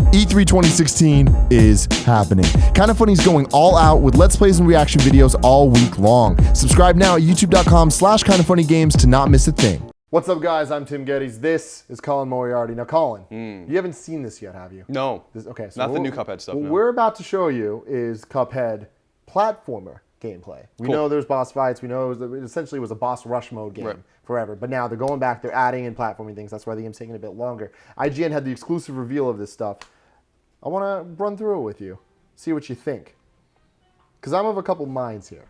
E3 2016 is happening. Kinda Funny's going all out with Let's Plays and reaction videos all week long. Subscribe now at youtube.com/kindafunnygames to not miss a thing. What's up, guys? I'm Tim Geddes. This is Colin Moriarty. Now, Colin, you haven't seen this yet, have you? No. Okay, so not the new Cuphead stuff. What no. we're about to show you is Cuphead platformer gameplay. We know there's boss fights. We know it essentially was a boss rush mode game forever. But now they're going back. They're adding in platforming things. That's why the game's taking a bit longer. IGN had the exclusive reveal of this stuff. I want to run through it with you, see what you think. Because I'm of a couple minds here.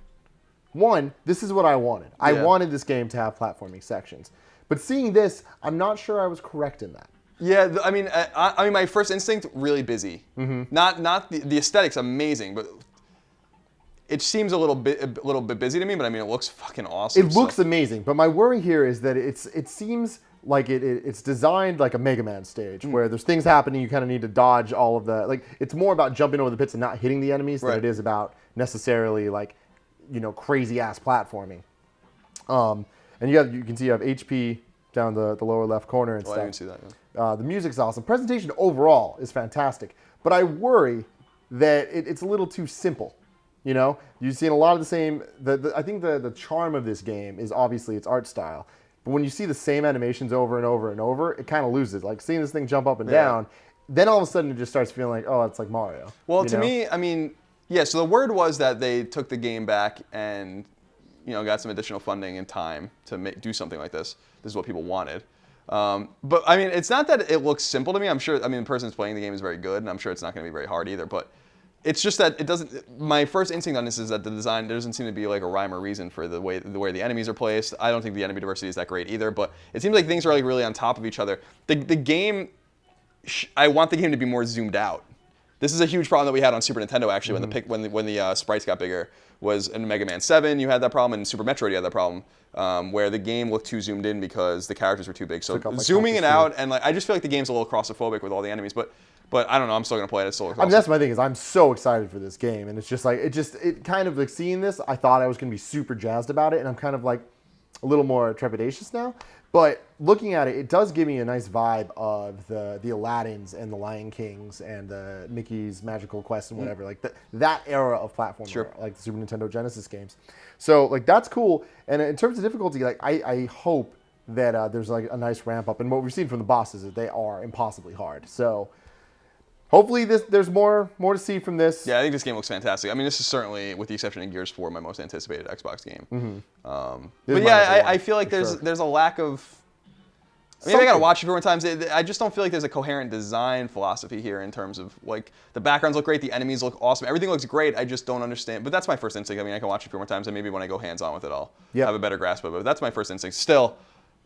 One, this is what I wanted. I wanted this game to have platforming sections. But seeing this, I'm not sure I was correct in that. Yeah, I mean, my first instinct, really busy. Not the aesthetics, amazing, but it seems a little bit busy to me. But I mean, it looks fucking awesome. It looks amazing. But my worry here is that it seems like it's designed like a Mega Man stage, where there's things happening, you kind of need to dodge all of the, like, it's more about jumping over the pits and not hitting the enemies than it is about necessarily, like, you know, crazy ass platforming. And you can see you have HP down the lower left corner and stuff. I didn't see that. The music's awesome. Presentation overall is fantastic, but I worry that it's a little too simple. You know, you've seen a lot of the same. I think the charm of this game is obviously its art style. But when you see the same animations over and over and over, it kind of loses. Like seeing this thing jump up and down, then all of a sudden it just starts feeling like, oh, it's like Mario. Well, to me, I mean, yeah. So the word was that they took the game back and, you know, got some additional funding and time to do something like this. This is what people wanted. But I mean, it's not that it looks simple to me. I'm sure. I mean, the person who's playing the game is very good, and I'm sure it's not going to be very hard either. But it's just that it doesn't. My first instinct on this is that the design, there doesn't seem to be like a rhyme or reason for the way the enemies are placed. I don't think the enemy diversity is that great either. But it seems like things are like really on top of each other. The game, I want the game to be more zoomed out. This is a huge problem that we had on Super Nintendo actually when the sprites got bigger. Was in Mega Man 7 you had that problem, and in Super Metroid you had that problem, where the game looked too zoomed in because the characters were too big. So zooming it out, and like I just feel like the game's a little claustrophobic with all the enemies, but I don't know. I'm still gonna play it. It's still awesome. I mean, that's my thing, is I'm so excited for this game, and it's just like it kind of like seeing this, I thought I was gonna be super jazzed about it, and I'm kind of like a little more trepidatious now. But looking at it, it does give me a nice vibe of the Aladdins and the Lion Kings and the Mickey's Magical Quest and whatever, like that era of platform, like the Super Nintendo Genesis games. So like that's cool. And in terms of difficulty, like I hope that there's like a nice ramp up. And what we've seen from the bosses is they are impossibly hard. So hopefully there's more to see from this. Yeah, I think this game looks fantastic. I mean, this is certainly, with the exception of Gears 4, my most anticipated Xbox game. But yeah, I feel like there's a lack of. I mean, I gotta watch it a few more times. I just don't feel like there's a coherent design philosophy here in terms of, like, the backgrounds look great, the enemies look awesome, everything looks great. I just don't understand. But that's my first instinct. I mean, I can watch it a few more times, and maybe when I go hands-on with it, I'll have a better grasp of it. But that's my first instinct. Still,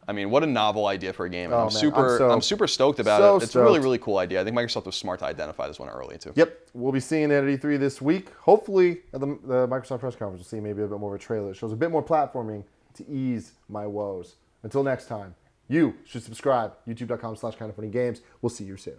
I mean, what a novel idea for a game. I'm super stoked about it. It's a really, really cool idea. I think Microsoft was smart to identify this one early, too. Yep. We'll be seeing it at E3 this week. Hopefully, at the Microsoft press conference, we'll see maybe a bit more of a trailer. It shows a bit more platforming to ease my woes. Until next time, you should subscribe. youtube.com/kindafunnygames. We'll see you soon.